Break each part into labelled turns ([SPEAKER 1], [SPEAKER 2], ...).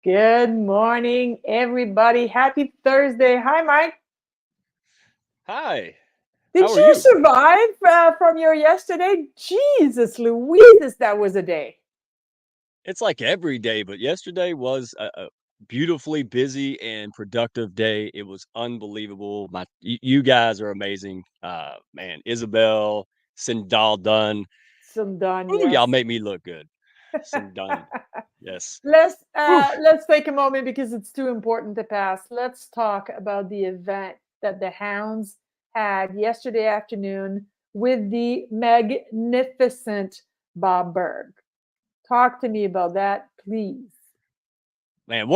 [SPEAKER 1] Good morning, everybody. Happy Thursday. Hi, Mike.
[SPEAKER 2] Hi,
[SPEAKER 1] Did
[SPEAKER 2] how are
[SPEAKER 1] you
[SPEAKER 2] you?
[SPEAKER 1] survive from your yesterday? Jesus Louises, that was a day.
[SPEAKER 2] It's like every day, but yesterday was a beautifully busy and productive day. It was unbelievable. You guys are amazing. Man, Isabel, Sindal Dunn.
[SPEAKER 1] Some done,
[SPEAKER 2] Ooh, y'all
[SPEAKER 1] yes.
[SPEAKER 2] make me look good. Sindun. Yes.
[SPEAKER 1] let's
[SPEAKER 2] Whew.
[SPEAKER 1] uh, let's take a moment because it's too important to pass. Let's talk about the event that the Hounds had yesterday afternoon with the magnificent Bob Berg. Talk to me about that, please.
[SPEAKER 2] Man,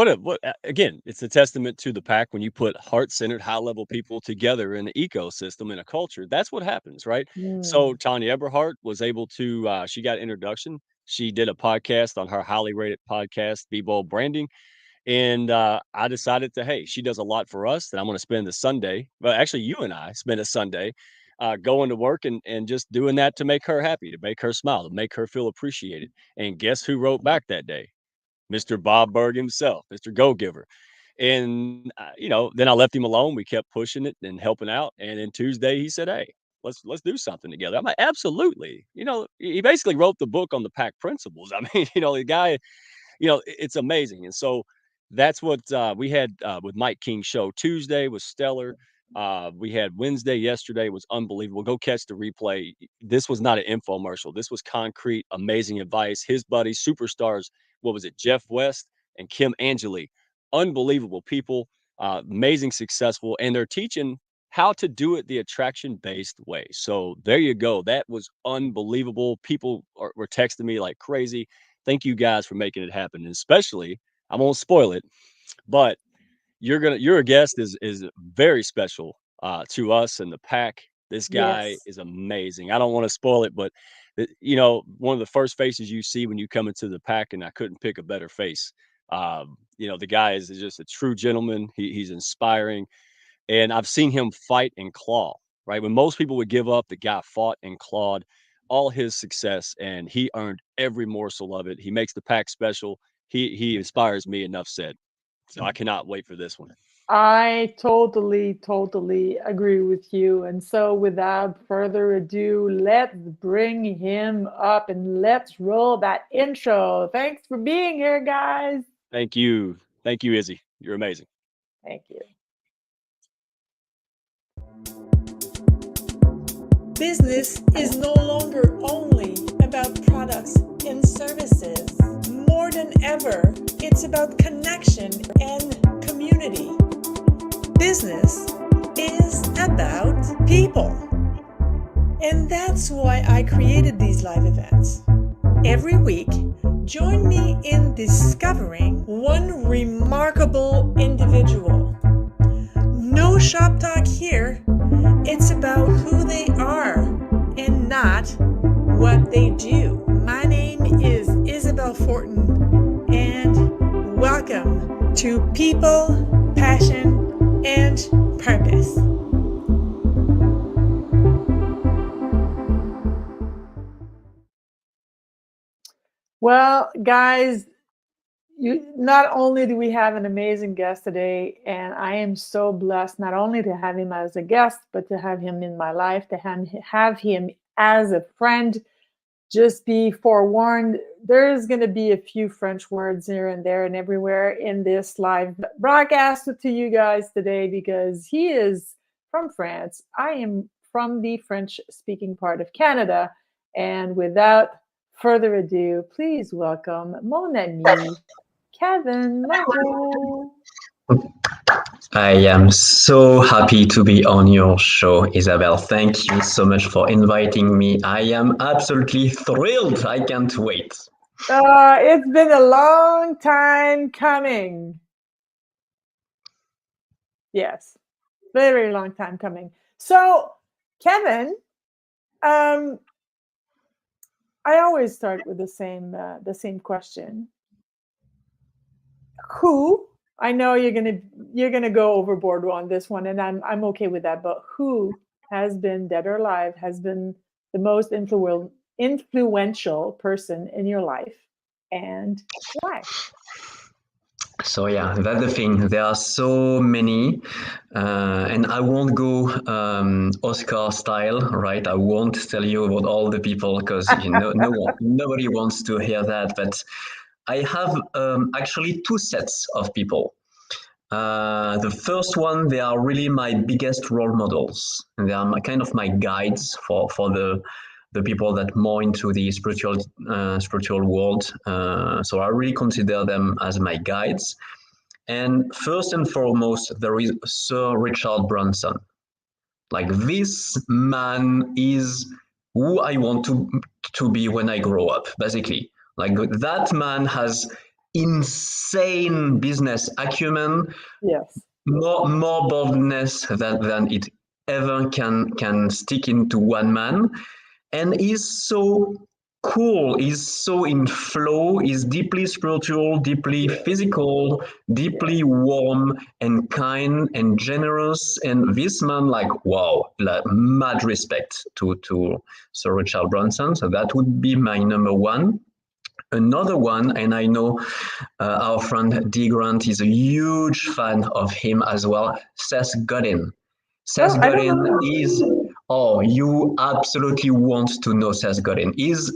[SPEAKER 2] again, it's a testament to the pack when you put heart-centered, high-level people together in an ecosystem, in a culture. That's what happens, right? So
[SPEAKER 1] Mm.
[SPEAKER 2] Tanya Eberhart was able to she got introduction. She did a podcast on her highly rated podcast, Be Bold Branding. And I decided to, hey, she does a lot for us that I'm gonna spend the Sunday. Well, actually you and I spend a Sunday going to work and just doing that to make her happy, to make her smile, to make her feel appreciated. And guess who wrote back that day? Mr. Bob Berg himself, Mr. Go Giver. And then I left him alone. We kept pushing it and helping out. And then Tuesday he said, "Hey, let's do something together." I'm like, "Absolutely." He basically wrote the book on the pack principles. I mean, the guy, it's amazing. And so that's what we had with Mike King's show. Tuesday was stellar. We had Wednesday yesterday was unbelievable. Go catch the replay. This was not an infomercial. This was concrete, amazing advice. His buddies, superstars, what was it, Jeff West and Kim Angeli, unbelievable people, amazing, successful, and they're teaching how to do it the attraction based way. So there you go. That was unbelievable. Were texting me like crazy. Thank you guys for making it happen. And especially, I won't spoil it, but your guest is very special to us and the pack. This guy
[SPEAKER 1] Yes.
[SPEAKER 2] is amazing. I don't want to spoil it, but one of the first faces you see when you come into the pack, and I couldn't pick a better face. The guy is just a true gentleman. He's inspiring, and I've seen him fight and claw. Right when most people would give up, the guy fought and clawed all his success, and he earned every morsel of it. He makes the pack special. He inspires me. Enough said. So I cannot wait for this one.
[SPEAKER 1] I totally agree with you. And so, without further ado, let's bring him up and let's roll that intro. Thanks for being here, guys.
[SPEAKER 2] Thank you, Izzy. You're amazing.
[SPEAKER 1] Thank you.
[SPEAKER 3] Business is no longer only about products and services. More than ever, it's about connection and community. Business is about people. And that's why I created these live events. Every week, join me in discovering one remarkable individual. No shop talk here. It's about who they are and not what they do. My name is Isabel Fortin, and welcome to People, Passion, and Purpose.
[SPEAKER 1] Well, guys, not only do we have an amazing guest today, and I am so blessed not only to have him as a guest, but to have him in my life, to have him as a friend. Just be forewarned, there's going to be a few French words here and there and everywhere in this live broadcast to you guys today because he is from France. I am from the French speaking part of Canada. And without further ado, please welcome mon ami, Kevin Moreau.
[SPEAKER 4] I am so happy to be on your show, Isabel. Thank you so much for inviting me. I am absolutely thrilled. I can't wait.
[SPEAKER 1] It's been a long time coming. Yes, very long time coming. So, Kevin, um, I always start with the same question. Who? I know you're gonna go overboard on this one, and I'm okay with that. But who has been dead or alive has been the most influential person in your life, and why?
[SPEAKER 4] So yeah, that's the thing. There are so many, and I won't go Oscar style, right? I won't tell you about all the people because nobody wants to hear that. But I have actually two sets of people. The first one, they are really my biggest role models, and they are kind of my guides for the people that more into the spiritual world. So I really consider them as my guides. And first and foremost, there is Sir Richard Branson. Like this man is who I want to be when I grow up, basically. Like that man has insane business acumen,
[SPEAKER 1] Yes.
[SPEAKER 4] more boldness than it ever can stick into one man, and he's so cool, he's so in flow, he's deeply spiritual, deeply physical, deeply warm and kind and generous. And this man, like, wow, like, mad respect to Sir Richard Branson. So that would be my number one. Another one, and I know our friend D Grant is a huge fan of him as well, Seth Godin. Seth
[SPEAKER 1] I don't
[SPEAKER 4] Godin
[SPEAKER 1] know.
[SPEAKER 4] is, oh, you absolutely want to know Seth Godin. He's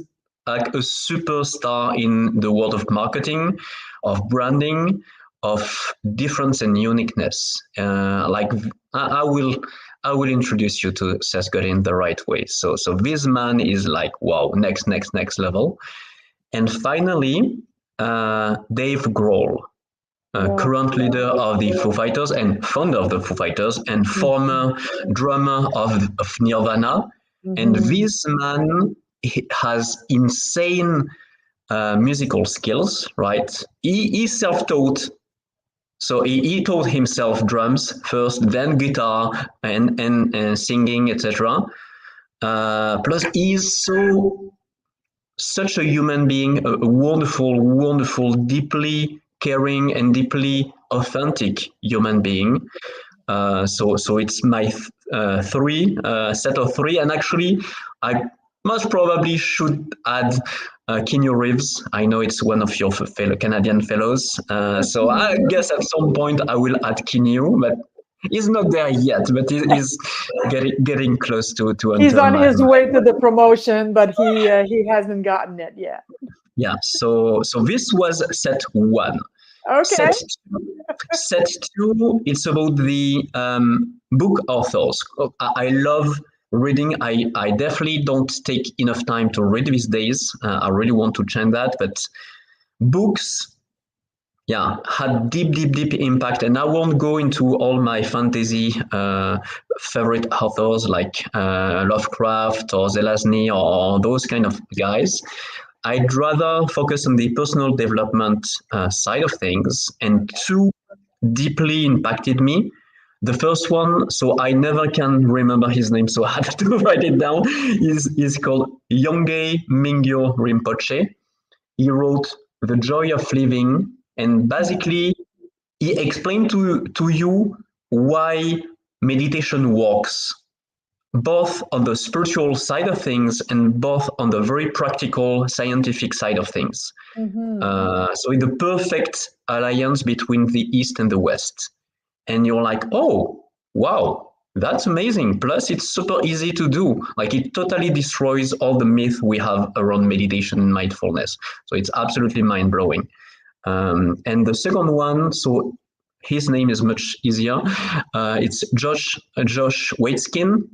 [SPEAKER 4] like a superstar in the world of marketing, of branding, of difference and uniqueness. Like I will introduce you to Seth Godin the right way. So this man is like, wow, next level. And finally, Dave Grohl,
[SPEAKER 1] Wow.
[SPEAKER 4] current leader of the Foo Fighters and founder of the Foo Fighters and former drummer of Nirvana. And
[SPEAKER 1] Mm-hmm.
[SPEAKER 4] this man has insane musical skills, right? He self-taught. So he taught himself drums first, then guitar and singing, etc. Plus, he's such a human being, a wonderful, deeply caring and deeply authentic human being. So it's my three set of three, and actually, I most probably should add Keanu Reeves. I know it's one of your fellow Canadian fellows, so I guess at some point I will add Keanu, but he's not there yet. But he's getting close to
[SPEAKER 1] He's
[SPEAKER 4] enter
[SPEAKER 1] on
[SPEAKER 4] my.
[SPEAKER 1] his way to the promotion, but he hasn't gotten it yet.
[SPEAKER 4] Yeah, so this was set one.
[SPEAKER 1] Okay.
[SPEAKER 4] Set two, it's about the book authors. I love reading. I definitely don't take enough time to read these days. I really want to change that, but books, yeah, had deep impact. And I won't go into all my fantasy favorite authors like Lovecraft or Zelazny or those kind of guys. I'd rather focus on the personal development side of things, and two deeply impacted me. The first one, so I never can remember his name, so I have to write it down, is called Yongey Mingyo Rinpoche. He wrote The Joy of Living, and basically he explained to you why meditation works, both on the spiritual side of things and both on the very practical scientific side of things. So it's the perfect alliance between the East and the West. And you're like, oh, wow, that's amazing. Plus, it's super easy to do. Like, it totally destroys all the myth we have around meditation and mindfulness. So it's absolutely mind-blowing. And the second one, so his name is much easier. It's Josh Waitzkin.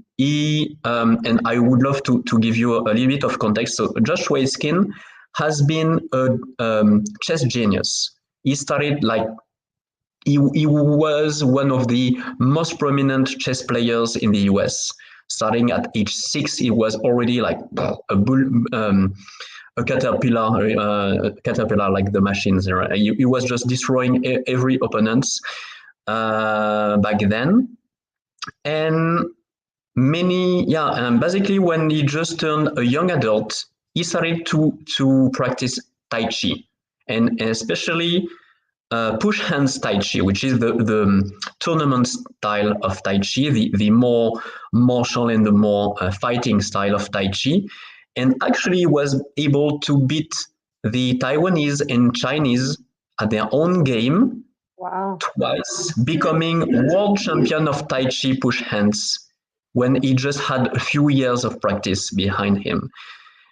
[SPEAKER 4] And I would love to give you a little bit of context. So Josh Waitzkin has been a chess genius. He started like he was one of the most prominent chess players in the US. Starting at age 6, he was already like a caterpillar like the machines. He was just destroying every opponent back then. And basically when he just turned a young adult, he started to practice Tai Chi, and especially push hands Tai Chi, which is the tournament style of Tai Chi, the more martial and the more fighting style of Tai Chi, and actually was able to beat the Taiwanese and Chinese at their own game
[SPEAKER 1] Wow.
[SPEAKER 4] twice, becoming world champion of Tai Chi push hands when he just had a few years of practice behind him.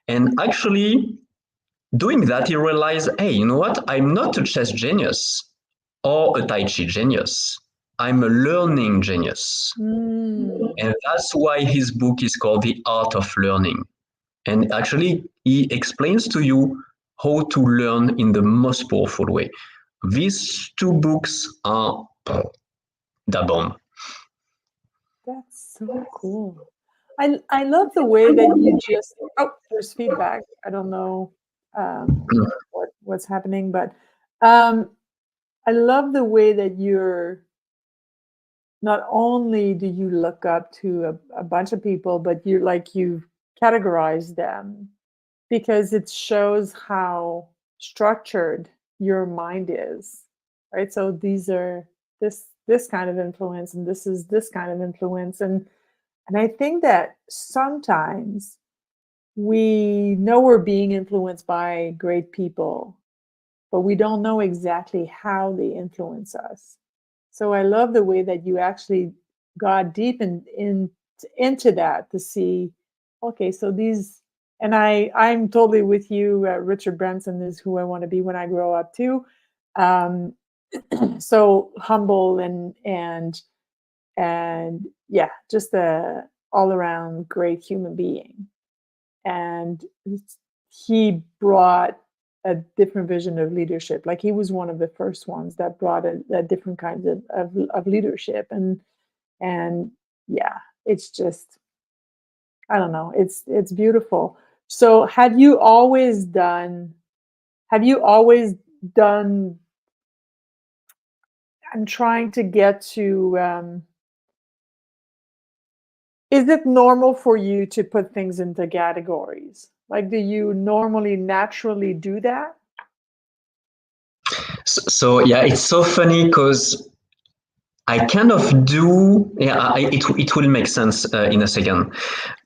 [SPEAKER 4] And actually, doing that, he realized, hey, you know what? I'm not a chess genius or a Tai Chi genius. I'm a learning genius.
[SPEAKER 1] Mm.
[SPEAKER 4] And that's why his book is called The Art of Learning. And actually, he explains to you how to learn in the most powerful way. These two books are the bomb.
[SPEAKER 1] That's so cool. I love the way that you just there's feedback. I don't know what's happening, but um, I love the way that you're not only do you look up to a bunch of people, but you like you've categorized them because it shows how structured your mind is, right? So these are this kind of influence, and this is this kind of influence, and I think that sometimes we know we're being influenced by great people, but we don't know exactly how they influence us. So I love the way that you actually got deep into that to see, okay, so these, and I'm totally with you. Richard Branson is who I want to be when I grow up too. Um, so humble and yeah, just a all around great human being. And he brought a different vision of leadership. Like he was one of the first ones that brought a different kinds of leadership. And yeah, it's just, I don't know, it's beautiful. So have you always done, I'm trying to get to is it normal for you to put things into categories? Like, do you normally naturally do that?
[SPEAKER 4] So yeah, it's so funny because I kind of do. Yeah, it will make sense in a second.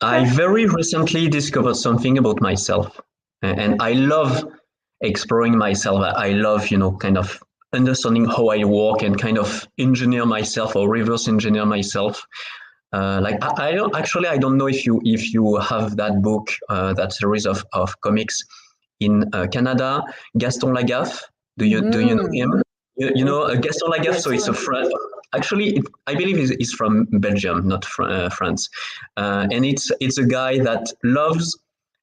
[SPEAKER 4] I
[SPEAKER 1] Okay.
[SPEAKER 4] very recently discovered something about myself, and I love exploring myself. I love, kind of understanding how I work and kind of engineer myself or reverse engineer myself. Like I don't actually I don't know if you have that book, that series of comics in Canada, Gaston Lagaffe. Do you know
[SPEAKER 1] Mhm.
[SPEAKER 4] him? You
[SPEAKER 1] Yes,
[SPEAKER 4] know Gaston Lagaffe.
[SPEAKER 1] bien
[SPEAKER 4] So it's a
[SPEAKER 1] sûr.
[SPEAKER 4] friend. Actually, I believe he's from Belgium, not France. And it's a guy that loves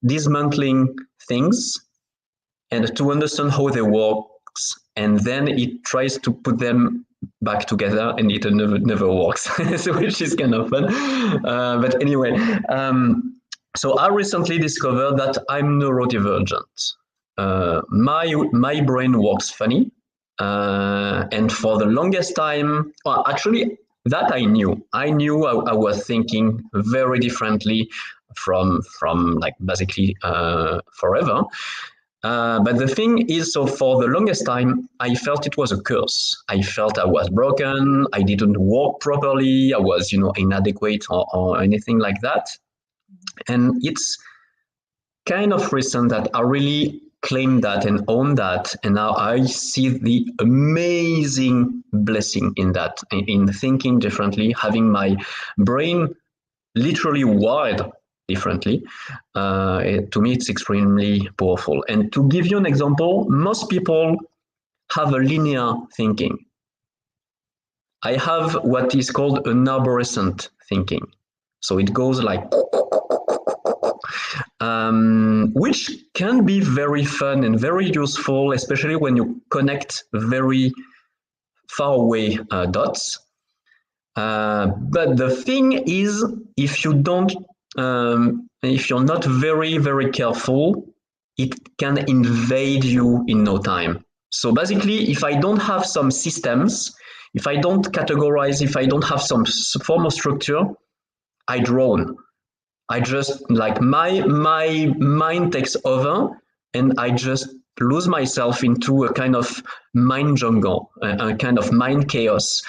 [SPEAKER 4] dismantling things and to understand how they work, and then it tries to put them back together, and it never works. So which is kind of fun. But anyway, so I recently discovered that I'm neurodivergent. My brain works funny, and for the longest time, well, actually, that I knew I was thinking very differently from like basically forever. But the thing is, so for the longest time, I felt it was a curse. I felt I was broken. I didn't walk properly. I was, inadequate or anything like that. And it's kind of recent that I really claim that and own that. And now I see the amazing blessing in that, in thinking differently, having my brain literally wired differently. To me, it's extremely powerful. And to give you an example, most people have a linear thinking. I have what is called an arborescent thinking. So it goes like, which can be very fun and very useful, especially when you connect very far away dots. But the thing is, if you don't, if you're not very, very careful, it can invade you in no time. So basically, if I don't have some systems, if I don't categorize, if I don't have some form of structure, I drone. I just like my mind takes over, and I just lose myself into a kind of mind jungle, a kind of mind chaos.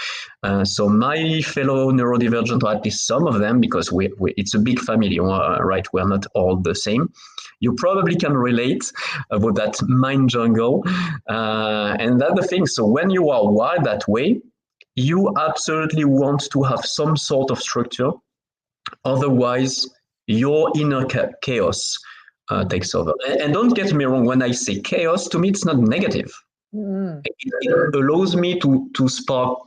[SPEAKER 4] So my fellow neurodivergent, or at least some of them, because it's a big family, right? We're not all the same. You probably can relate about that mind jungle. And that's the thing. So when you are wired that way, you absolutely want to have some sort of structure. Otherwise, your inner chaos takes over. And don't get me wrong, when I say chaos, to me, it's not negative.
[SPEAKER 1] Mm.
[SPEAKER 4] It allows me to spark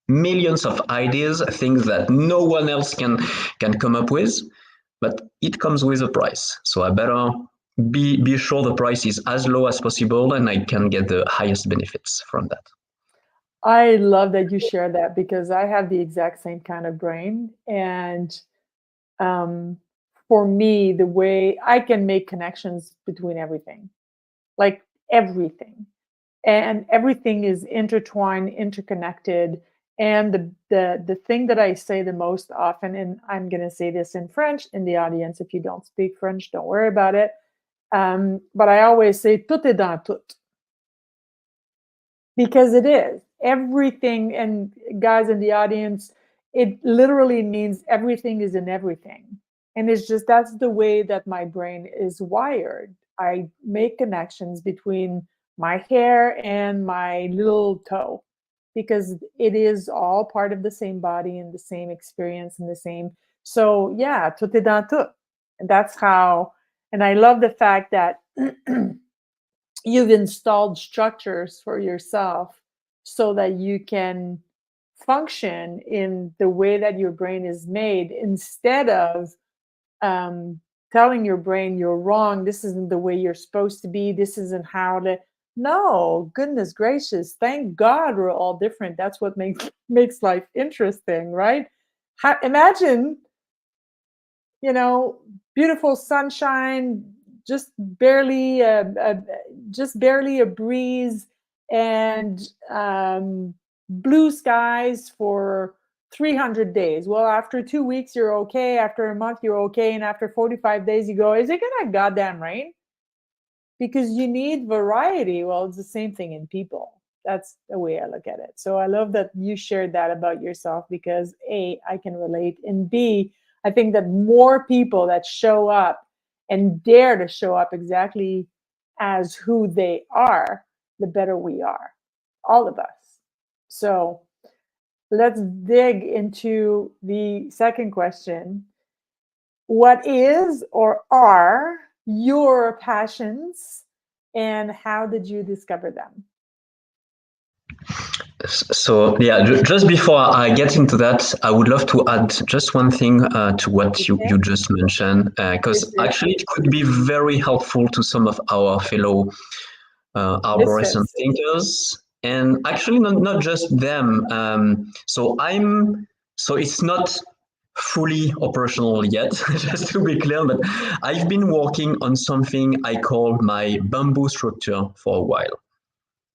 [SPEAKER 4] millions of ideas, things that no one else can come up with, but it comes with a price. So I better be sure the price is as low as possible and I can get the highest benefits from that.
[SPEAKER 1] I love that you share that because I have the exact same kind of brain. And um, for me, the way I can make connections between everything, like everything, and everything is intertwined, interconnected. And the thing that I say the most often, and I'm going to say this in French in the audience. If you don't speak French, don't worry about it. But I always say tout est dans tout, because it is everything. And guys in the audience, it literally means everything is in everything. And it's just that's the way that my brain is wired. I make connections between my hair and my little toe because it is all part of the same body and the same experience and the same. So yeah, tout est dans tout. And that's how. And I love the fact that you've installed structures for yourself so that you can function in the way that your brain is made instead of telling your brain you're wrong, this isn't the way you're supposed to be, this isn't how to. No, goodness gracious, thank God we're all different. That's what makes life interesting, right? Imagine, beautiful sunshine, just barely a breeze, and blue skies for 300 days. Well, after 2 weeks you're okay, after a month you're okay, and after 45 days you go, is it gonna goddamn rain? Because you need variety. Well, it's the same thing in people. That's the way I look at it. So I love that you shared that about yourself, because A, I can relate, and B, I think that more people that show up and dare to show up exactly as who they are, the better we are, all of us. So let's dig into the second question. What is or are your passions, and how did you discover them?
[SPEAKER 4] So yeah, just before I get into that, I would love to add just one thing to what you just mentioned, because actually it could be very helpful to some of our fellow arborescent thinkers, and actually not just them. So it's not fully operational yet, just to be clear, but I've been working on something I call my bamboo structure for a while.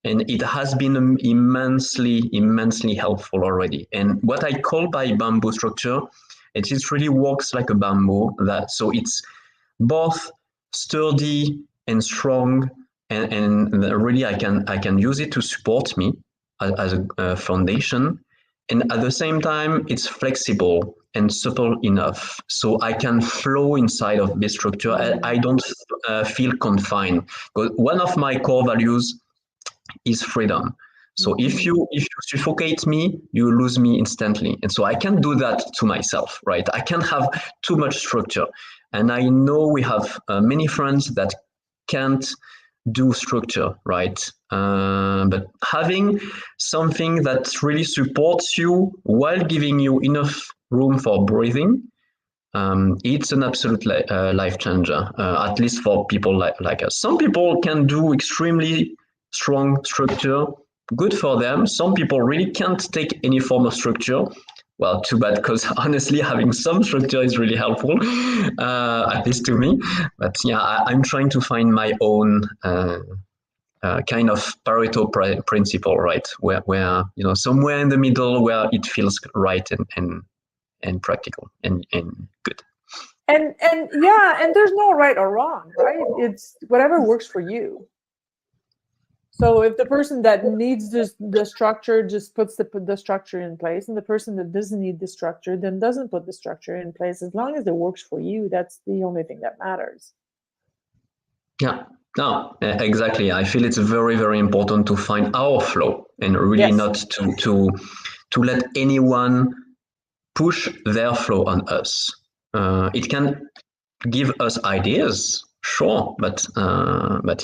[SPEAKER 4] And it has been immensely helpful already. And what I call by bamboo structure, it just really works like a bamboo. So it's both sturdy and strong, and really I can use it to support me as a foundation. And at the same time, it's flexible and supple enough so I can flow inside of this structure. I don't feel confined. Because one of my core values is freedom. So if you suffocate me, you lose me instantly. And so I can't do that to myself, right? I can't have too much structure. And I know we have many friends that can't do structure, right? But having something that really supports you while giving you enough room for breathing, it's an absolute life changer, at least for people like us. Some people can do extremely strong structure, good for them. Some people really can't take any form of structure. Well, too bad, because honestly, having some structure is really helpful, at least to me. But yeah, I'm trying to find my own kind of Pareto principle, right? Where somewhere in the middle where it feels right and practical and good.
[SPEAKER 1] And yeah, and there's no right or wrong, right? It's whatever works for you. So if the person that needs the structure just puts the structure in place, and the person that doesn't need the structure then doesn't put the structure in place, as long as it works for you, that's the only thing that matters.
[SPEAKER 4] Yeah, no, exactly. I feel it's very, very important to find our flow and really
[SPEAKER 1] Yes.
[SPEAKER 4] not to let anyone push their flow on us. It can give us ideas, sure, but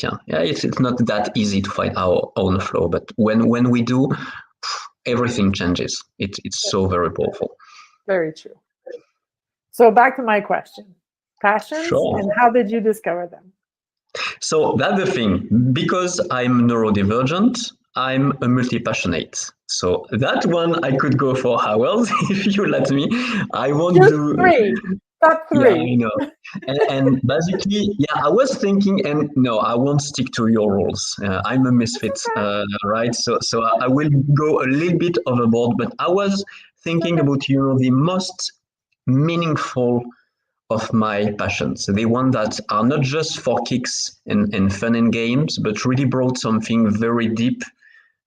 [SPEAKER 4] yeah, it's not that easy to find our own flow. But when we do, everything changes. It's so very powerful.
[SPEAKER 1] Very true. So back to my question. Passions,
[SPEAKER 4] Sure.
[SPEAKER 1] and how did you discover them?
[SPEAKER 4] So that's the thing. Because I'm neurodivergent, I'm a multi-passionate. So that one I could go for hours if you let me. I won't
[SPEAKER 1] Just
[SPEAKER 4] do.
[SPEAKER 1] three. Top
[SPEAKER 4] Yeah,
[SPEAKER 1] three.
[SPEAKER 4] I know. And basically, yeah, I was thinking, and no, I won't stick to your rules. I'm a misfit, right? So I will go a little bit overboard, but I was thinking about, the most meaningful of my passions. The one that are not just for kicks and fun and games, but really brought something very deep,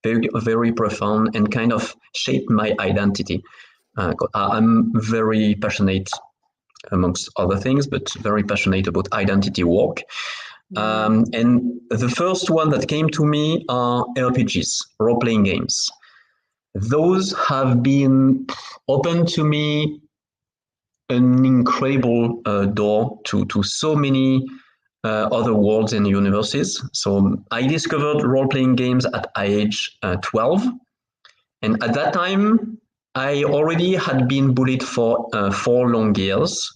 [SPEAKER 4] very, very profound, and kind of shaped my identity. I'm very passionate, amongst other things, but very passionate about identity work. And the first one that came to me are RPGs, role playing games. Those have been open to me an incredible door to so many other worlds and universes. So I discovered role playing games at age 12. And at that time, I already had been bullied for 4 long years.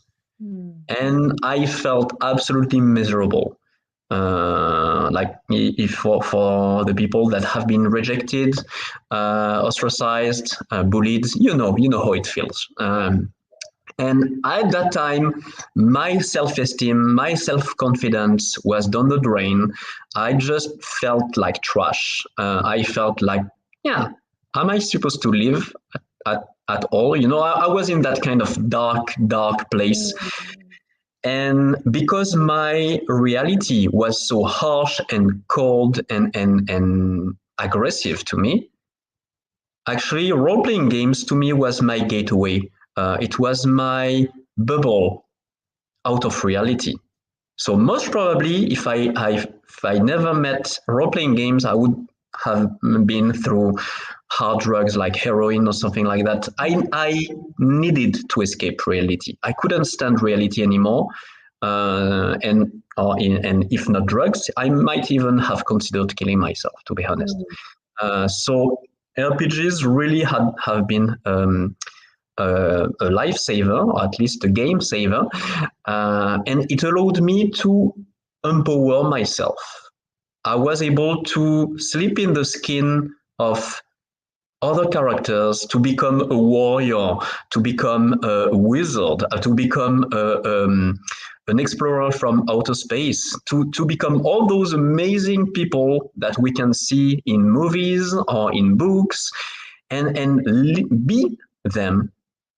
[SPEAKER 4] And I felt absolutely miserable. Like if for the people that have been rejected, ostracized, bullied, you know how it feels. And at that time, my self-esteem, my self-confidence was down the drain. I just felt like trash. I felt like, yeah, am I supposed to live at all? I was in that kind of dark place. And because my reality was so harsh and cold and aggressive to me, actually, role playing games to me was my gateway. It was my bubble out of reality. So most probably, if I never met role playing games, I would have been through hard drugs like heroin or something like that. I needed to escape reality. I couldn't stand reality anymore. And if not drugs, I might even have considered killing myself, to be honest. So RPGs really have been a lifesaver, or at least a game saver, and it allowed me to empower myself. I was able to sleep in the skin of other characters, to become a warrior, to become a wizard, to become an explorer from outer space, to become all those amazing people that we can see in movies or in books, and be them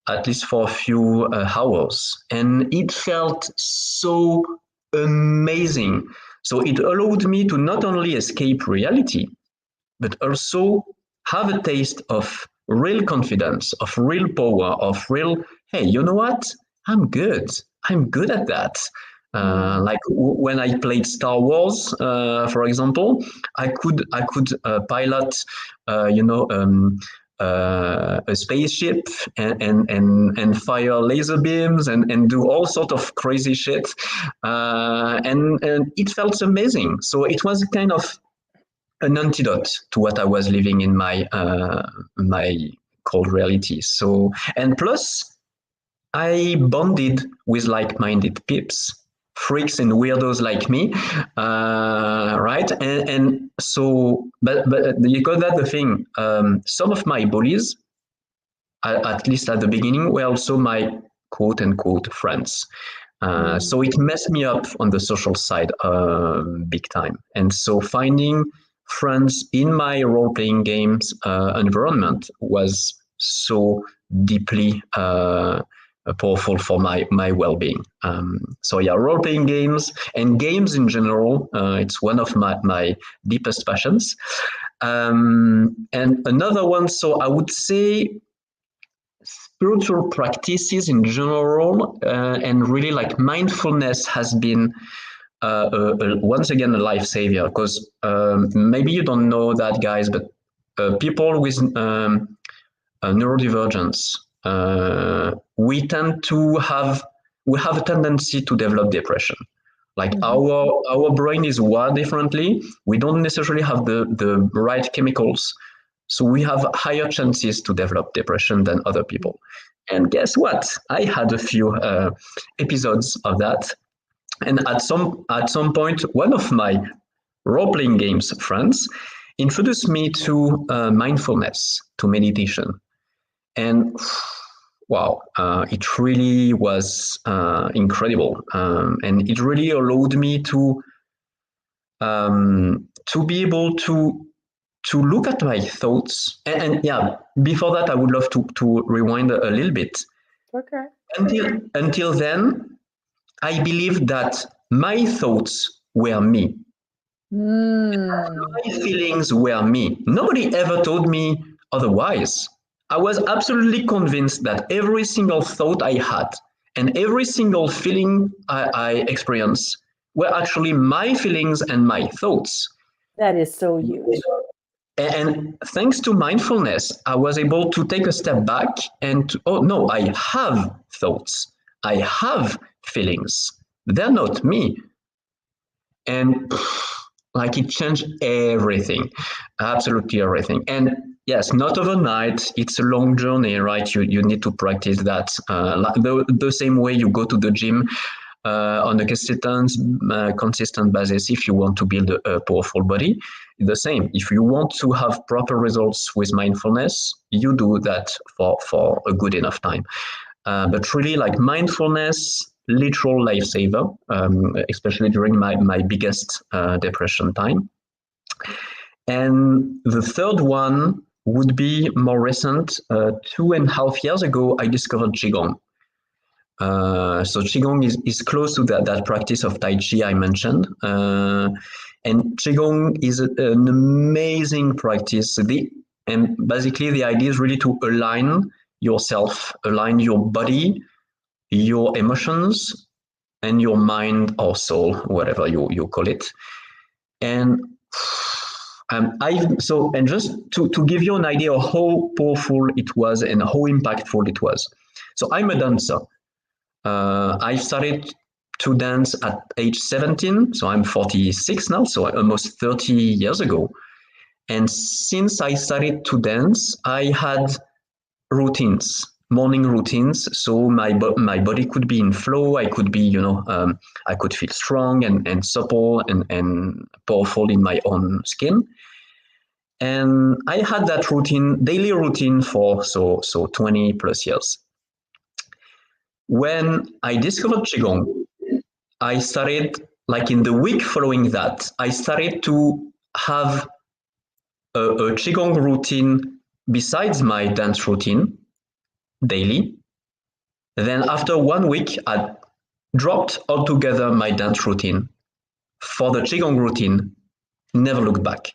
[SPEAKER 4] at least for a few hours. And it felt so amazing. So it allowed me to not only escape reality, but also have a taste of real confidence, of real power, of real, hey, you know what? I'm good. I'm good at that. Like when I played Star Wars, for example, I could pilot, a spaceship and fire laser beams and do all sort of crazy shit, and it felt amazing. So it was kind of an antidote to what I was living in my cold reality. So, and plus, I bonded with like-minded peeps, freaks and weirdos like me, right? And so, but you got that the thing. Some of my bullies, at least at the beginning, were also my quote unquote friends. So it messed me up on the social side big time. And so finding friends in my role-playing games environment was so deeply powerful for my well-being. So yeah, role-playing games and games in general, it's one of my deepest passions. And another one, so I would say spiritual practices in general, and really like mindfulness has been once again a life savior, because maybe you don't know that, guys, but people with neurodivergence, we have a tendency to develop depression. Like our brain is wired differently. We don't necessarily have the right chemicals, so we have higher chances to develop depression than other people. And guess what? I had a few episodes of that. And at some point, one of my role-playing games friends introduced me to mindfulness, to meditation. And wow, it really was incredible. And it really allowed me to be able to look at my thoughts. And yeah, before that, I would love to rewind a little bit.
[SPEAKER 1] Okay.
[SPEAKER 4] Until then, I believed that my thoughts were me. My feelings were me. Nobody ever told me otherwise. I was absolutely convinced that every single thought I had and every single feeling I experienced were actually my feelings and my thoughts.
[SPEAKER 1] That is so huge.
[SPEAKER 4] And thanks to mindfulness, I was able to take a step back and oh no, I have thoughts. I have feelings. They're not me. And like it changed everything, absolutely everything. And yes, not overnight. It's a long journey, right? You need to practice that like the same way you go to the gym on a consistent basis if you want to build a powerful body. The same. If you want to have proper results with mindfulness, you do that for a good enough time. But really, like mindfulness, literal lifesaver, especially during my biggest depression time. And the third one would be more recent. 2.5 years ago, I discovered Qigong. So Qigong is close to that practice of Tai Chi I mentioned. And Qigong is an amazing practice. And basically, the idea is really to align yourself, align your body, your emotions, and your mind or soul, whatever you call it. And and just to give you an idea of how powerful it was and how impactful it was. So I'm a dancer. I started to dance at age 17, so I'm 46 now, so almost 30 years ago. And since I started to dance, I had routines, morning routines, so my body could be in flow. I could be, I could feel strong and supple and powerful in my own skin. And I had that daily routine for so 20 plus years. When I discovered Qigong, I started, like in the week following that, I started to have a Qigong routine besides my dance routine daily. Then after 1 week, I dropped altogether my dance routine. For the Qigong routine, never looked back.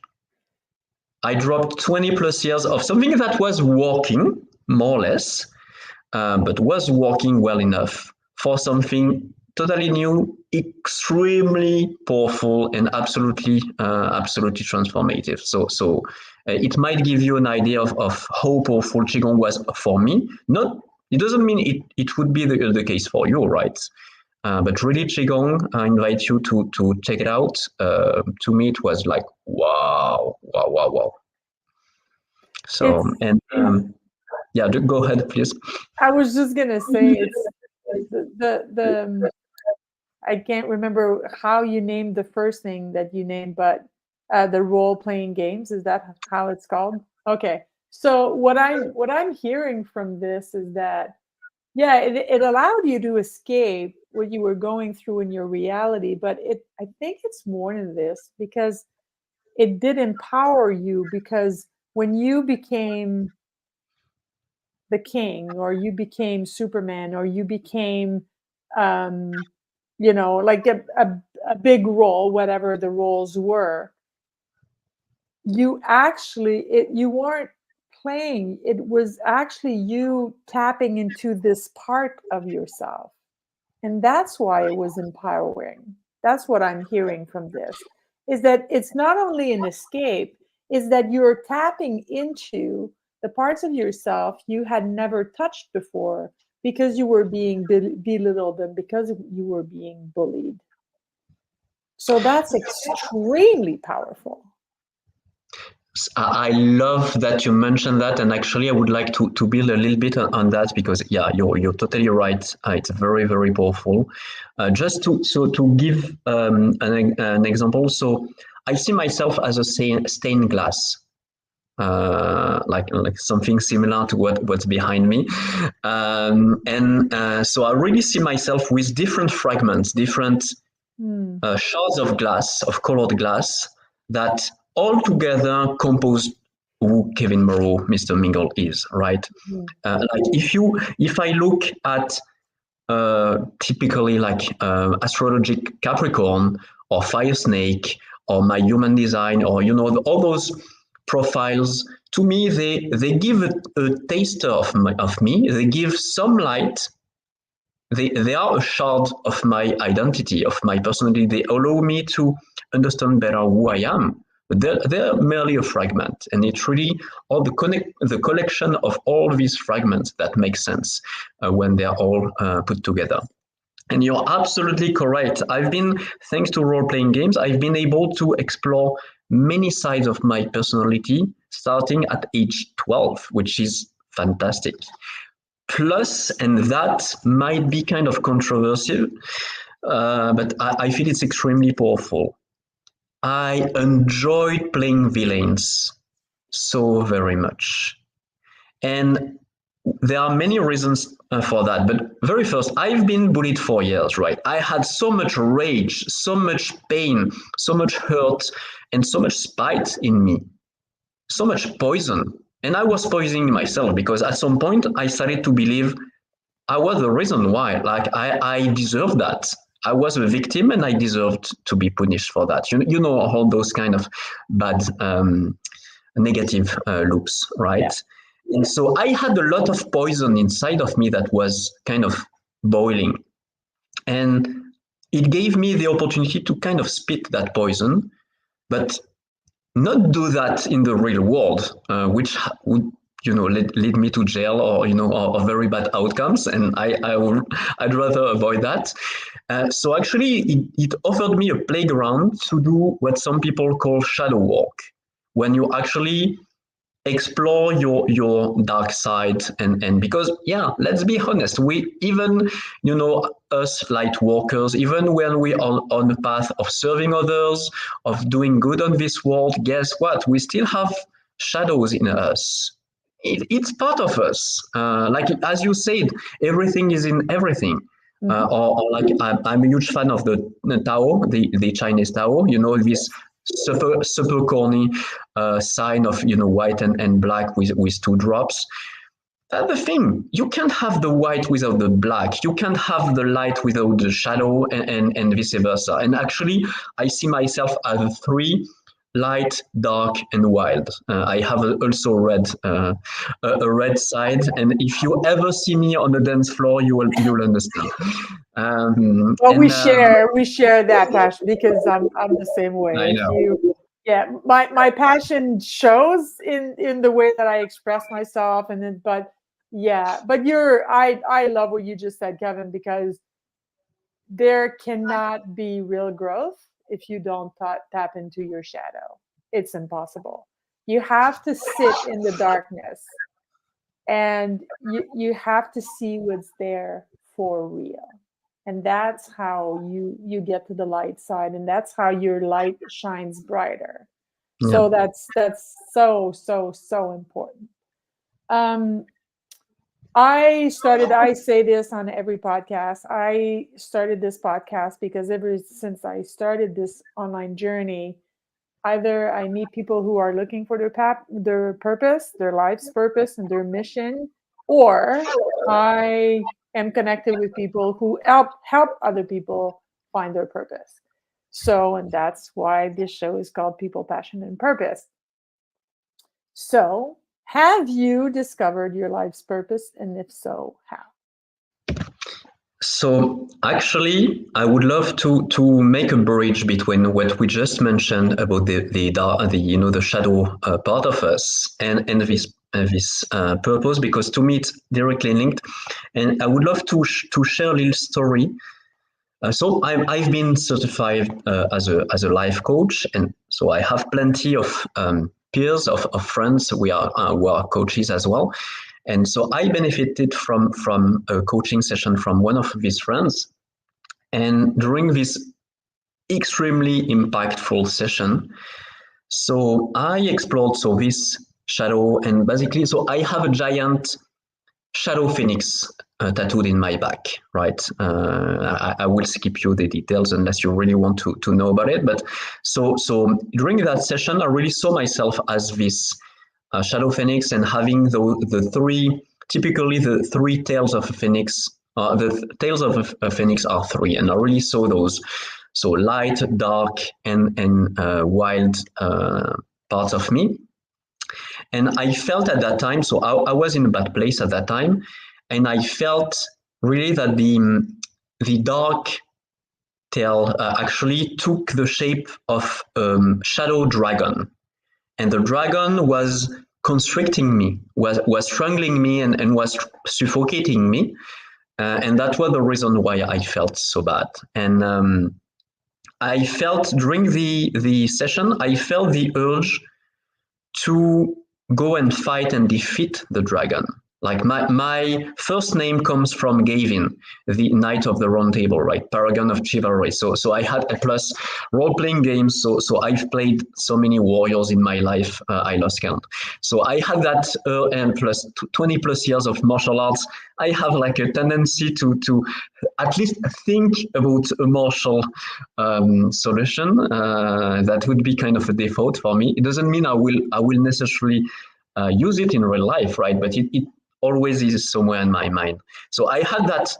[SPEAKER 4] I dropped 20 plus years of something that was working, more or less, but was working well enough for something totally new, extremely powerful, and absolutely transformative. So it might give you an idea of how powerful Qigong was for me. It doesn't mean it would be the case for you, right? But really, Qigong, I invite you to check it out. To me, it was like, wow. So, yeah, go ahead, please.
[SPEAKER 1] I was just gonna say it's the I can't remember how you named the first thing that you named, but the role-playing games, is that how it's called? Okay. So what I'm hearing from this is that, yeah, it allowed you to escape what you were going through in your reality, but I think it's more than this, because it did empower you, because when you became the king, or you became Superman, or you became, like a big role, whatever the roles were, you weren't playing. It was actually you tapping into this part of yourself. And that's why it was empowering. That's what I'm hearing from this, is that it's not only an escape, is that you're tapping into the parts of yourself you had never touched before because you were being belittled and because you were being bullied. So that's extremely powerful.
[SPEAKER 4] I love that you mentioned that, and actually, I would like to build a little bit on that because, yeah, you're totally right. It's very very powerful. Just to give an example, so I see myself as a stained glass, like something similar to what's behind me, and so I really see myself with different fragments, different
[SPEAKER 1] Hmm.
[SPEAKER 4] shards of glass, of colored glass, that all together compose who Kevin Moreau, Mr. Mingle, is, right?
[SPEAKER 1] Hmm.
[SPEAKER 4] Like if I look at typically like astrologic Capricorn or Fire Snake or my human design or all those profiles, to me they give a taster of me. They give some light. They are a shard of my identity, of my personality. They allow me to understand better who I am. But they're merely a fragment, and it's really all the collection of all these fragments that makes sense when they're all put together. And you're absolutely correct. Thanks to role playing games, I've been able to explore many sides of my personality starting at age 12, which is fantastic. Plus, and that might be kind of controversial, but I feel it's extremely powerful. I enjoyed playing villains so very much. And there are many reasons for that. But very first, I've been bullied for years, right? I had so much rage, so much pain, so much hurt, and so much spite in me, so much poison. And I was poisoning myself because at some point I started to believe I was the reason why. Like I deserved that. I was a victim and I deserved to be punished for that. You know all those kind of bad negative loops,
[SPEAKER 1] Yeah.
[SPEAKER 4] right? And so I had a lot of poison inside of me that was kind of boiling. And it gave me the opportunity to kind of spit that poison, but not do that in the real world, which would lead me to jail or very bad outcomes, and I'd rather avoid that. So actually, it offered me a playground to do what some people call shadow work, when you actually explore your dark side, and because, yeah, let's be honest, we even, us light workers, even when we are on the path of serving others, of doing good on this world, guess what, we still have shadows in us. It's part of us, like as you said, everything is in everything.
[SPEAKER 1] Mhm.
[SPEAKER 4] Or like I'm a huge fan of the Tao, the Chinese Tao. This super corny sign of white and black with two drops. That's the thing. You can't have the white without the black. You can't have the light without the shadow, and vice versa. And actually, I see myself as three: light, dark, and wild. I have also a red side, and if you ever see me on the dance floor, you'll understand.
[SPEAKER 1] Well,
[SPEAKER 4] And
[SPEAKER 1] we share that passion because I'm the same way.
[SPEAKER 4] I
[SPEAKER 1] If
[SPEAKER 4] know.
[SPEAKER 1] you, yeah, my passion shows in the way that I express myself, and then, but yeah, but I love what you just said, Kevin, because there cannot be real growth if you don't tap into your shadow. It's impossible. You have to sit in the darkness, and you have to see what's there for real, and that's how you get to the light side, and that's how your light shines brighter.
[SPEAKER 4] Yeah.
[SPEAKER 1] So that's so important. um I say this on every podcast. I started this podcast because ever since I started this online journey, either I meet people who are looking for their purpose, their life's purpose, and their mission, or I am connected with people who help other people find their purpose. So, and that's why this show is called People, Passion, and Purpose. So, have you discovered your life's purpose? And if so, how?
[SPEAKER 4] So actually, I would love to make a bridge between what we just mentioned about the shadow part of us and this purpose, because to me it's directly linked, and I would love to share a little story. So I've been certified as a life coach, and so I have plenty of peers of friends who are coaches as well. And so I benefited from a coaching session from one of these friends. And during this extremely impactful session, so I explored this shadow, and basically, so I have a giant shadow phoenix tattooed in my back, right? I will skip you the details unless you really want to know about it. But so during that session, I really saw myself as this shadow phoenix, and having the three tails of a phoenix. The tails of a phoenix are three, and I really saw those. So light, dark, and wild parts of me. And I felt at that time, so I was in a bad place at that time, and I felt really that the dark tail actually took the shape of shadow dragon, and the dragon was constricting me, was strangling me, and was suffocating me, and that was the reason why I felt so bad. And I felt during the session, I felt the urge to go and fight and defeat the dragon. Like my first name comes from Gavin, the Knight of the Round Table, right? Paragon of chivalry. So I had a plus role-playing games. So I've played so many warriors in my life. I lost count. So I had that and plus 20 plus years of martial arts. I have like a tendency to at least think about a martial solution. That would be kind of a default for me. It doesn't mean I will necessarily use it in real life, right? But it always is somewhere in my mind. So I had that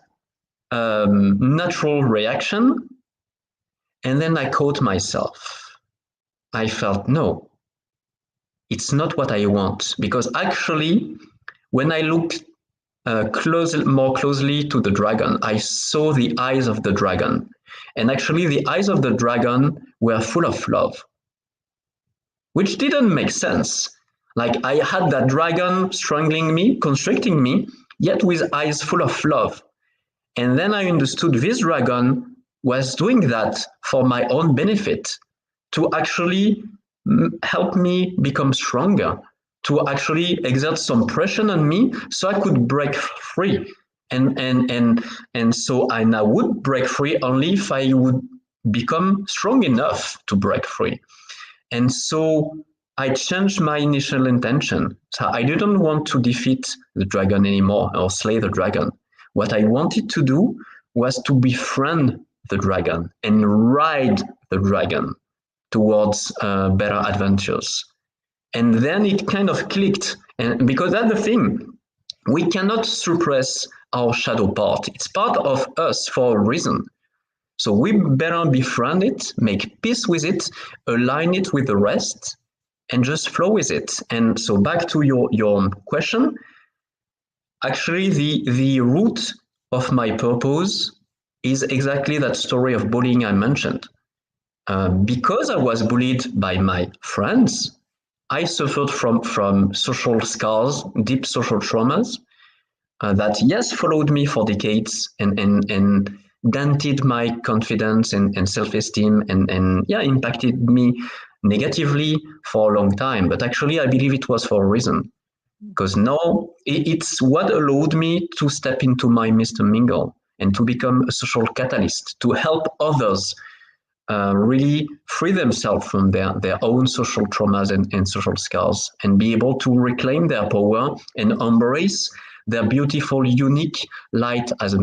[SPEAKER 4] natural reaction, and then I caught myself. I felt, no, it's not what I want, because actually, when I looked more closely to the dragon, I saw the eyes of the dragon, and actually, the eyes of the dragon were full of love, which didn't make sense. Like I had that dragon strangling me, constricting me, yet with eyes full of love. And then I understood this dragon was doing that for my own benefit, to actually help me become stronger, to actually exert some pressure on me so I could break free. And so I now would break free only if I would become strong enough to break free. And so I changed my initial intention. So I didn't want to defeat the dragon anymore or slay the dragon. What I wanted to do was to befriend the dragon and ride the dragon towards better adventures. And then it kind of clicked. And because that's the thing, we cannot suppress our shadow part. It's part of us for a reason. So we better befriend it, make peace with it, align it with the rest, and just flow with it. And so back to your question, actually the root of my purpose is exactly that story of bullying I mentioned. Because I was bullied by my friends, I suffered from social scars, deep social traumas that, yes, followed me for decades and dented my confidence and self-esteem and impacted me negatively for a long time. But actually, I believe it was for a reason. Because now it's what allowed me to step into my Mr. Mingle and to become a social catalyst, to help others really free themselves from their own social traumas and social scars, and be able to reclaim their power and embrace their beautiful, unique light as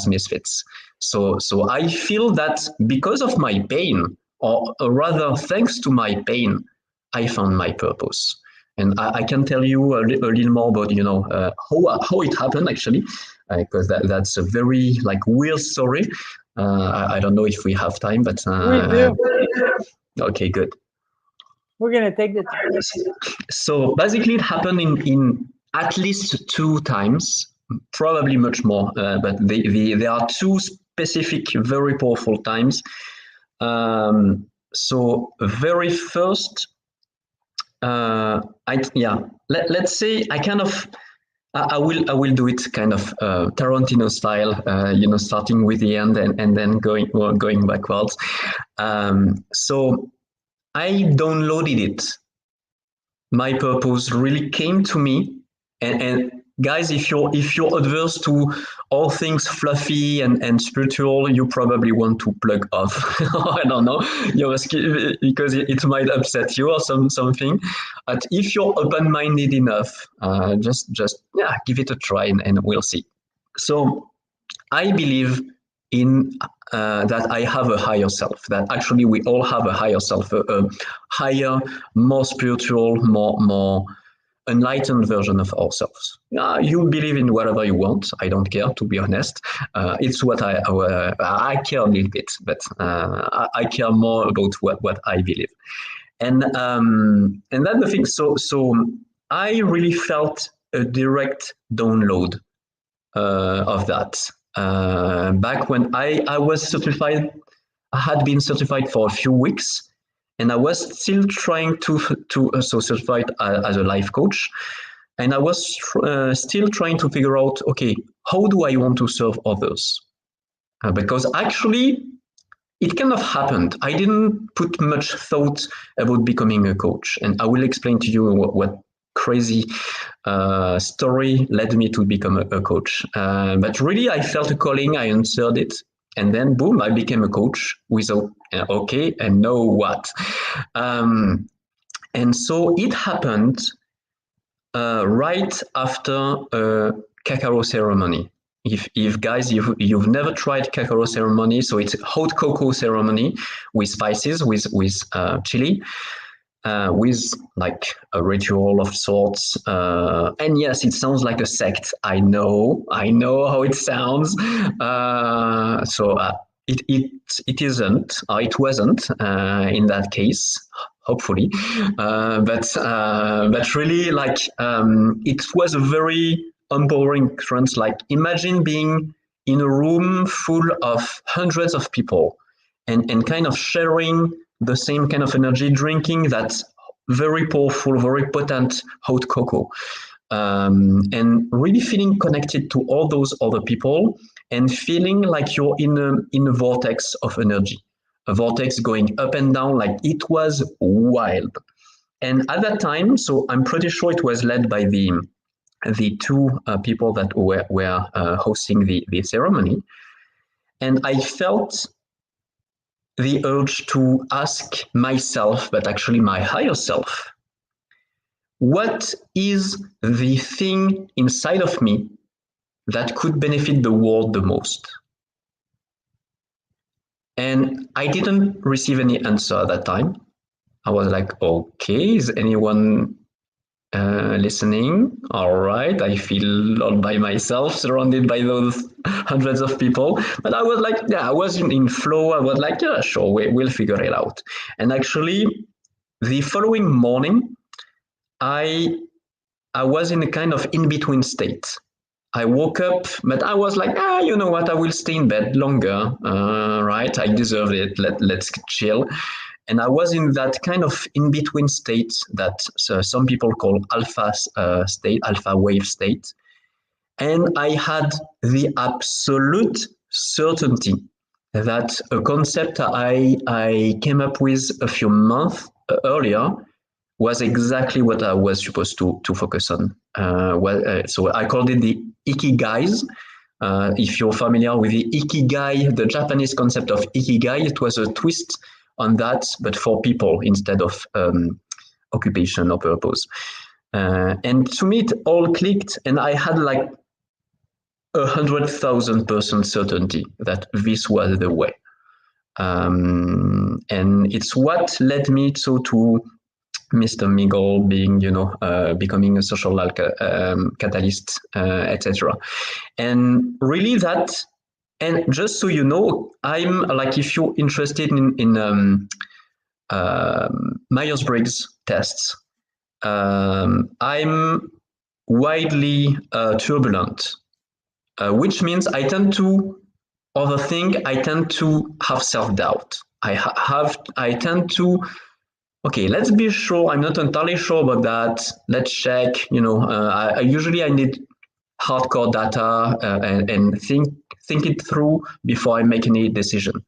[SPEAKER 4] misfits. So I feel that because of my pain, or rather thanks to my pain, I found my purpose. And I can tell you a little more about, how it happened actually, because that's a very like weird story. I don't know if we have time, but
[SPEAKER 1] We do.
[SPEAKER 4] Okay, good.
[SPEAKER 1] We're going to take the time.
[SPEAKER 4] So basically, it happened in at least 2 times, probably much more, but there are 2 specific, very powerful times. So very first, let's say I will do it kind of Tarantino style, starting with the end and then going backwards. So I downloaded it. My purpose really came to me, and guys, if you're adverse to all things fluffy and spiritual, you probably want to plug off. I don't know, because it might upset you or something. But if you're open-minded enough, just give it a try and we'll see. So I believe in that I have a higher self, that actually we all have a higher self, a higher, more spiritual, more enlightened version of ourselves. You believe in whatever you want. I don't care, to be honest. It's what I care a little bit, but I care more about what I believe. And that's the thing. So I really felt a direct download of that. Back when I was certified, I had been certified for a few weeks, and I was still trying to certified as a life coach, and I was still trying to figure out, okay, how do I want to serve others? Because actually, it kind of happened. I didn't put much thought about becoming a coach, and I will explain to you what crazy story led me to become a coach. But really, I felt a calling, I answered it, and then boom, I became a coach without, okay, and now what? And so it happened right after a cacao ceremony. If guys, you've never tried cacao ceremony, so it's hot cocoa ceremony with spices, with chili. With like a ritual of sorts. And yes, it sounds like a sect. I know how it sounds. It isn't, or it wasn't in that case, hopefully. But really, like, it was a very empowering experience. Like, imagine being in a room full of hundreds of people and kind of sharing the same kind of energy, drinking that very powerful, very potent hot cocoa, and really feeling connected to all those other people and feeling like you're in a vortex of energy, a vortex going up and down. Like, it was wild. And at that time, so I'm pretty sure it was led by the 2 people that were hosting the ceremony. And I felt the urge to ask myself, but actually my higher self, what is the thing inside of me that could benefit the world the most? And I didn't receive any answer at that time. I was like, okay, is anyone listening? All right, I feel all by myself, surrounded by those hundreds of people. But I was like, yeah, I was in flow. I was like, yeah, sure, we'll figure it out. And actually, the following morning, I was in a kind of in-between state. I woke up, but I was like, you know what? I will stay in bed longer, right? I deserve it. Let's chill. And I was in that kind of in-between state that some people call alpha state, alpha wave state. And I had the absolute certainty that a concept I came up with a few months earlier was exactly what I was supposed to focus on. So I called it the ikigais. If you're familiar with the ikigai, the Japanese concept of ikigai, it was a twist on that, but for people instead of occupation or purpose. And to me, it all clicked, and I had like 100,000% certainty that this was the way. And it's what led me to Mr. Miguel being, becoming a social catalyst, etc. And really that, and just so you know, I'm like, if you're interested in Myers-Briggs tests, I'm widely turbulent, which means I tend to overthink. I tend to have self-doubt. I tend to, okay, let's be sure. I'm not entirely sure about that. Let's check. I usually I need hardcore data and think it through before I make any decision.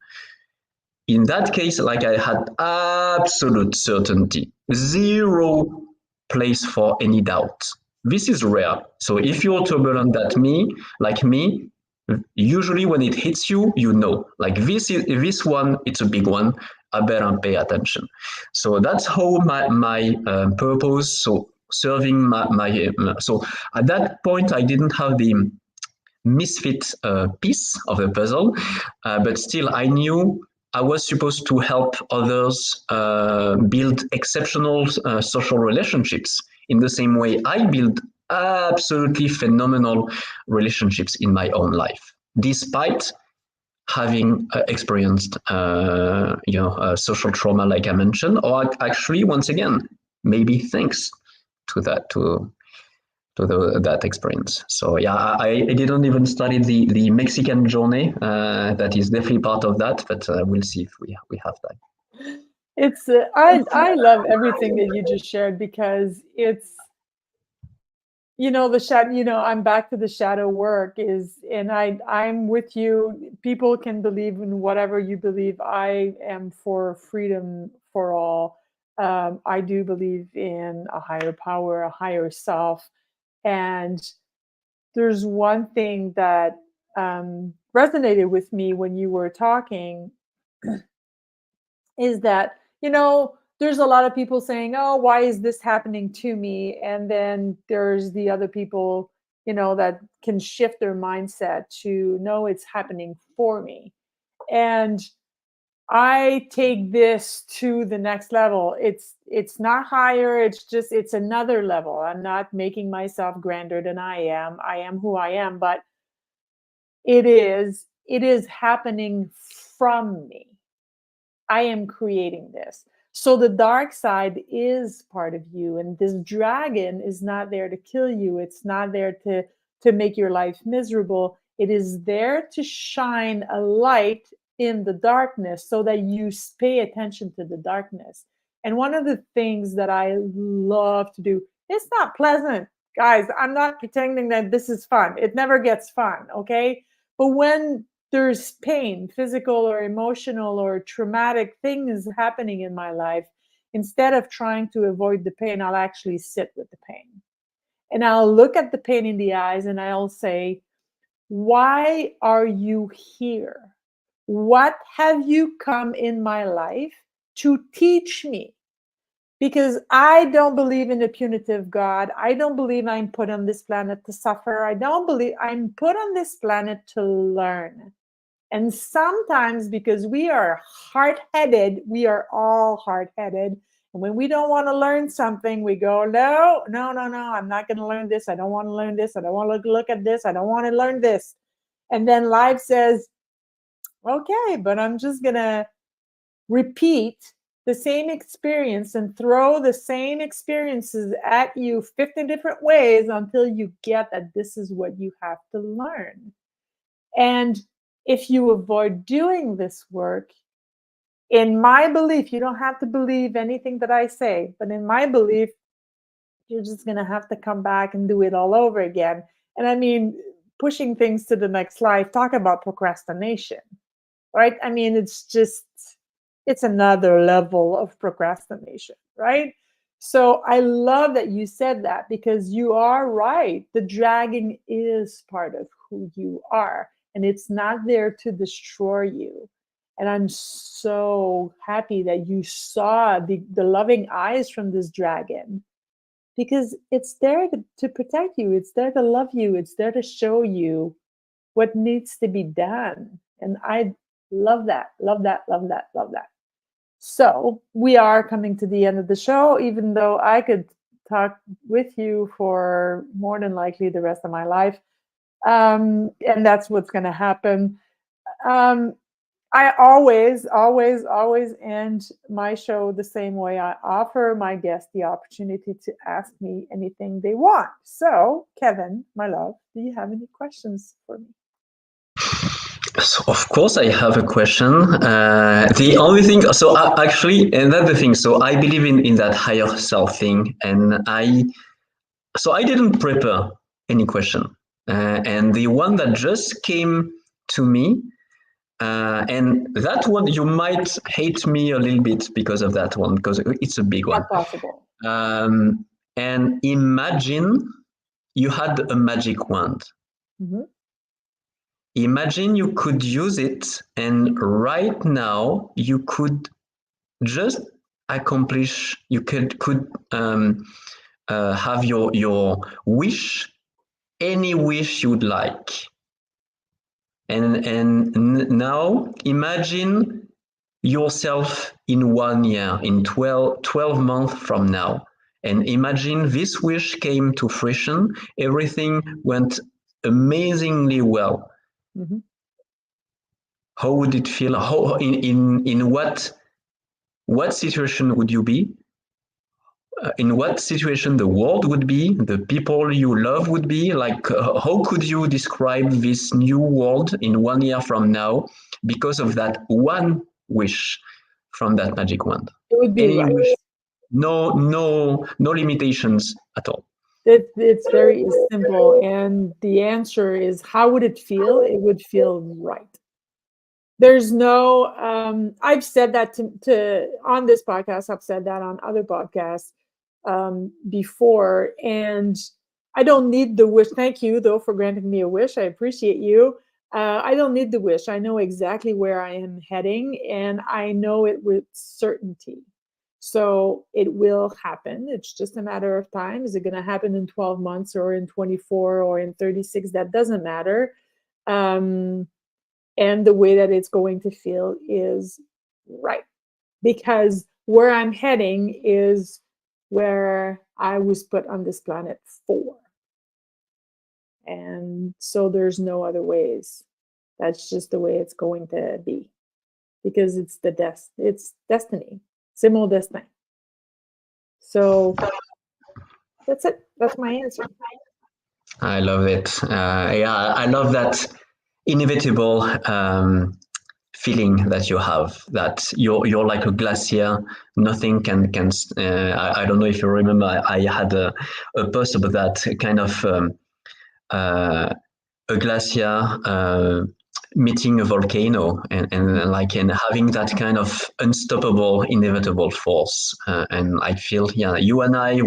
[SPEAKER 4] In that case, like, I had absolute certainty, zero place for any doubt. This is rare. So if you're turbulent like me, usually when it hits you, like this one, it's a big one. I better pay attention. So that's how my purpose. So serving so at that point, I didn't have the misfit piece of the puzzle, but still I knew I was supposed to help others build exceptional social relationships in the same way I build absolutely phenomenal relationships in my own life, despite having experienced social trauma, like I mentioned, or actually, once again, maybe thanks to that experience. So yeah, I didn't even study the Mexican journey. That is definitely part of that, but we'll see if we have time.
[SPEAKER 1] It's I love everything that you just shared, because it's, the shadow, I'm back to the shadow work is, and I'm with you. People can believe in whatever you believe. I am for freedom for all. I do believe in a higher power, a higher self. And there's one thing that resonated with me when you were talking, is that, there's a lot of people saying, oh, why is this happening to me? And then there's the other people, that can shift their mindset to, no, it's happening for me. And I take this to the next level. It's not higher, it's another level. I'm not making myself grander than I am. I am who I am, but it is happening from me. I am creating this. So the dark side is part of you, and this dragon is not there to kill you. It's not there to make your life miserable. It is there to shine a light in the darkness so that you pay attention to the darkness. And one of the things that I love to do, it's not pleasant, guys. I'm not pretending that this is fun. It never gets fun, okay? But when there's pain, physical or emotional or traumatic things happening in my life, instead of trying to avoid the pain, I'll actually sit with the pain. And I'll look at the pain in the eyes and I'll say, why are you here? What have you come in my life to teach me? Because I don't believe in a punitive God. I don't believe I'm put on this planet to suffer. I don't believe I'm put on this planet to learn. And sometimes, because we are hard-headed, we are all hard-headed. And when we don't want to learn something, we go, no, I'm not going to learn this. I don't want to learn this. I don't want to look at this. I don't want to learn this. And then life says, okay, but I'm just going to repeat the same experience and throw the same experiences at you 50 different ways until you get that this is what you have to learn. And if you avoid doing this work, in my belief, you don't have to believe anything that I say, but in my belief, you're just going to have to come back and do it all over again. And I mean, pushing things to the next life, talk about procrastination, right? I mean, it's another level of procrastination, right? So I love that you said that, because you are right. The dragon is part of who you are, and it's not there to destroy you. And I'm so happy that you saw the loving eyes from this dragon, because it's there to protect you. It's there to love you. It's there to show you what needs to be done. And I love that, love that, love that, love that. So we are coming to the end of the show, even though I could talk with you for more than likely the rest of my life. And that's what's going to happen. Um, I always end my show the same way. I offer my guests the opportunity to ask me anything they want. So, Kevin, my love, do you have any questions for me?
[SPEAKER 4] So of course, I have a question. The only thing, so actually, and that's the thing. So I believe in that higher self thing, and I didn't prepare any question, and the one that just came to me, and that one you might hate me a little bit because of that one, because it's a big one.
[SPEAKER 1] Not possible.
[SPEAKER 4] And imagine you had a magic wand.
[SPEAKER 1] Mhm.
[SPEAKER 4] Imagine you could use it, and right now you could just accomplish. You could have your wish, any wish you'd like. And now imagine yourself in 1 year, in 12 months from now. And imagine this wish came to fruition. Everything went amazingly well.
[SPEAKER 1] Mhm.
[SPEAKER 4] How would it feel? How in what situation would you be? In what situation the world would be? The people you love would be? Like, how could you describe this new world in 1 year from now because of that one wish from that magic wand?
[SPEAKER 1] It would be
[SPEAKER 4] Any
[SPEAKER 1] right.
[SPEAKER 4] wish? No limitations at all.
[SPEAKER 1] It's very simple. And the answer is, how would it feel? It would feel right. There's no, I've said that to on this podcast, I've said that on other podcasts before. And I don't need the wish. Thank you, though, for granting me a wish. I appreciate you. I don't need the wish. I know exactly where I am heading, and I know it with certainty. So it will happen. It's just a matter of time. Is it going to happen in 12 months or in 24 or in 36? That doesn't matter. And the way that it's going to feel is right. Because where I'm heading is where I was put on this planet for. And so there's no other ways. That's just the way it's going to be. Because it's it's destiny. C'est mon destin. So that's it. That's my answer.
[SPEAKER 4] I love it. Yeah, I love that inevitable feeling that you have. That you're like a glacier. Nothing can. I don't know if you remember. I had a post about that kind of a glacier meeting a volcano, and like and having that kind of unstoppable, inevitable force. And I feel, yeah, you and I,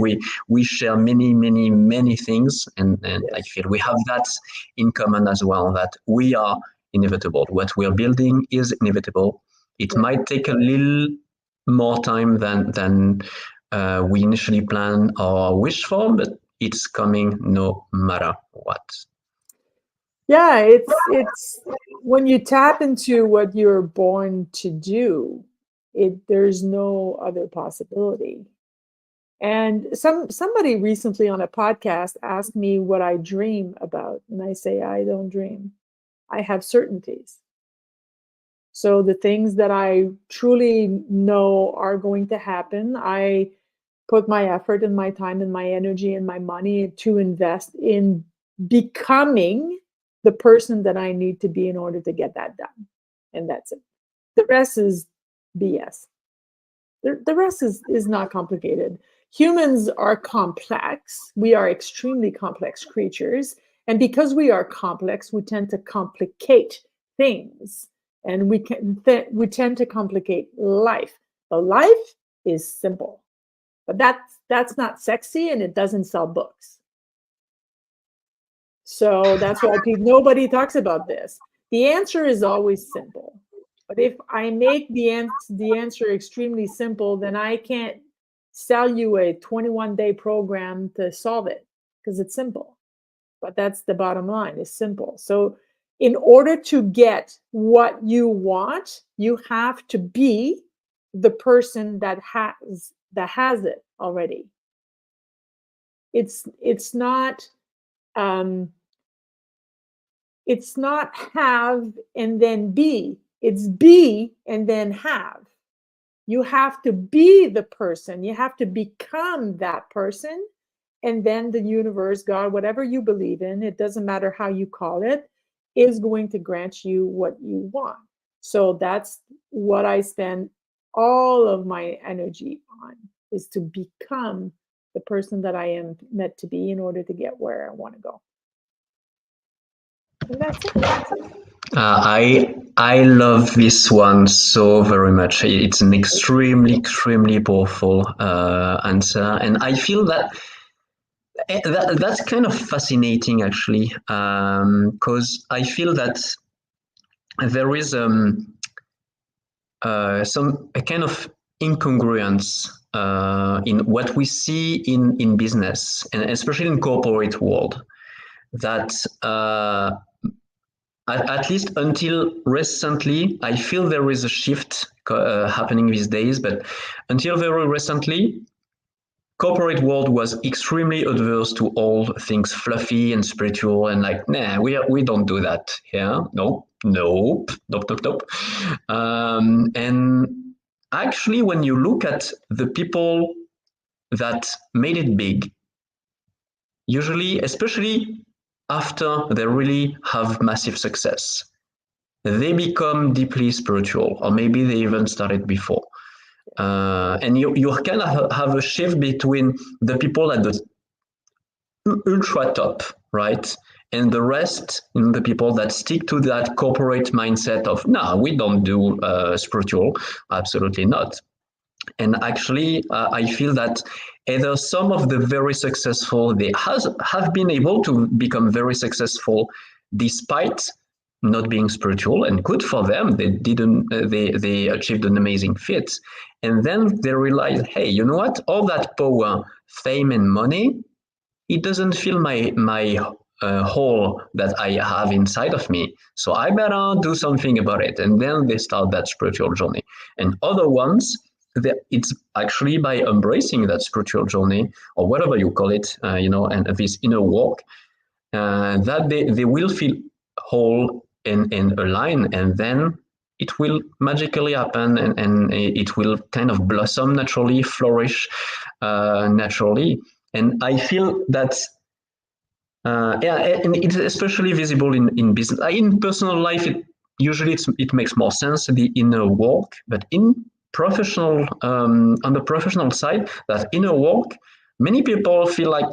[SPEAKER 4] we share many things, and I feel we have that in common as well. That we are inevitable. What we're building is inevitable. It might take a little more time than we initially planned or wish for, but it's coming no matter what.
[SPEAKER 1] Yeah, it's when you tap into what you're born to do, there's no other possibility. And somebody recently on a podcast asked me what I dream about, and I say I don't dream. I have certainties. So the things that I truly know are going to happen, I put my effort and my time and my energy and my money to invest in becoming the person that I need to be in order to get that done. And that's it. The rest is BS. The rest is not complicated. Humans are complex. We are extremely complex creatures. And because we are complex, we tend to complicate things. And we tend to complicate life. But life is simple. But that's not sexy, and it doesn't sell books. So that's why nobody talks about this. The answer is always simple. But if I make the answer extremely simple, then I can't sell you a 21-day program to solve it because it's simple. But that's the bottom line, it's simple. So in order to get what you want, you have to be the person that has it already. It's not have and then be. It's be and then have. You have to be the person. You have to become that person. And then the universe, God, whatever you believe in, it doesn't matter how you call it, is going to grant you what you want. So that's what I spend all of my energy on, is to become the person that I am meant to be in order to get where I want to go. And that's it.
[SPEAKER 4] I love this one so very much. It's an extremely powerful answer, and I feel that's kind of fascinating actually, because I feel that there is some a kind of incongruence in what we see in business, and especially in corporate world, that at least until recently, I feel there is a shift happening these days. But until very recently, corporate world was extremely adverse to all things fluffy and spiritual, and like, nah, we don't do that here. Nope. And actually, when you look at the people that made it big, usually, especially after they really have massive success, they become deeply spiritual, or maybe they even started before. And you kind of have a shift between the people at the ultra top, right? And the rest, the people that stick to that corporate mindset of, no, we don't do spiritual, absolutely not. And actually, I feel that either some of the very successful, they have been able to become very successful despite not being spiritual, and good for them. They didn't. They achieved an amazing feat, and then they realized, hey, you know what? All that power, fame, and money, it doesn't fill my hole that I have inside of me. So I better do something about it. And then they start that spiritual journey. And other ones, it's actually by embracing that spiritual journey, or whatever you call it, and this inner work, that they will feel whole and aligned, and then it will magically happen, and it will kind of blossom naturally, flourish naturally. And I feel that yeah, and it's especially visible in business. In personal life, it makes more sense, the inner work, but in professional, on the professional side, that inner work, many people feel like,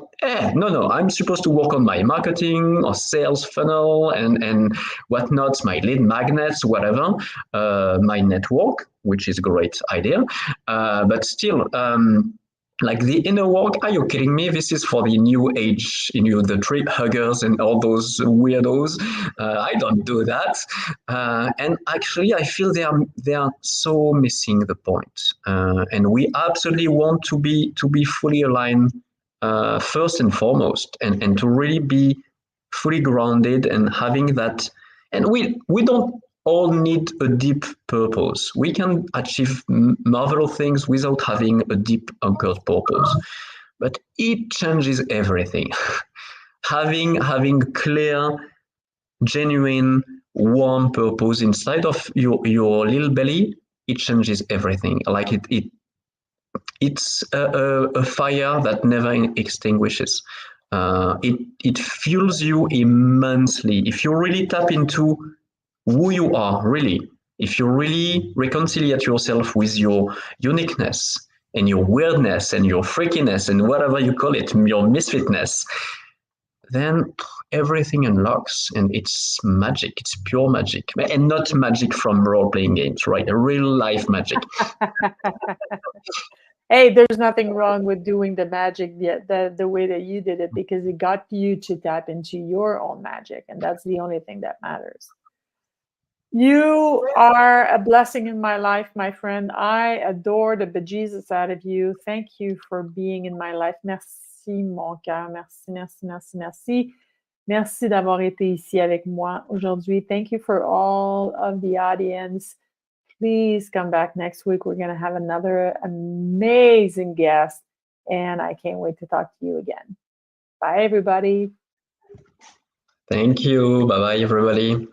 [SPEAKER 4] no, I'm supposed to work on my marketing or sales funnel and whatnot, my lead magnets, whatever, my network, which is a great idea, but still. Like the inner work, are you kidding me? This is for the new age, the tree huggers and all those weirdos. I don't do that. And actually, I feel they are so missing the point. And we absolutely want to be fully aligned first and foremost, and to really be fully grounded and having that. And we don't all need a deep purpose. We can achieve marvelous things without having a deep anchored purpose. But it changes everything. having clear, genuine, warm purpose inside of your little belly, it changes everything. Like it's a fire that never extinguishes. It fuels you immensely. If you really tap into who you are, really, if you really reconcile yourself with your uniqueness and your weirdness and your freakiness and whatever you call it, your misfitness, then everything unlocks, and it's magic. It's pure magic, and not magic from role-playing games, right? A real life magic.
[SPEAKER 1] Hey, there's nothing wrong with doing the magic the way that you did it, because it got you to tap into your own magic, and that's the only thing that matters. You are a blessing in my life, my friend. I adore the bejesus out of you. Thank you for being in my life. Merci, mon cœur. Merci, merci, merci, merci. Merci d'avoir été ici avec moi aujourd'hui. Thank you for all of the audience Please come back next week. We're going to have another amazing guest, and I can't wait to talk to you again. Bye, everybody.
[SPEAKER 4] Thank you. Bye bye, everybody.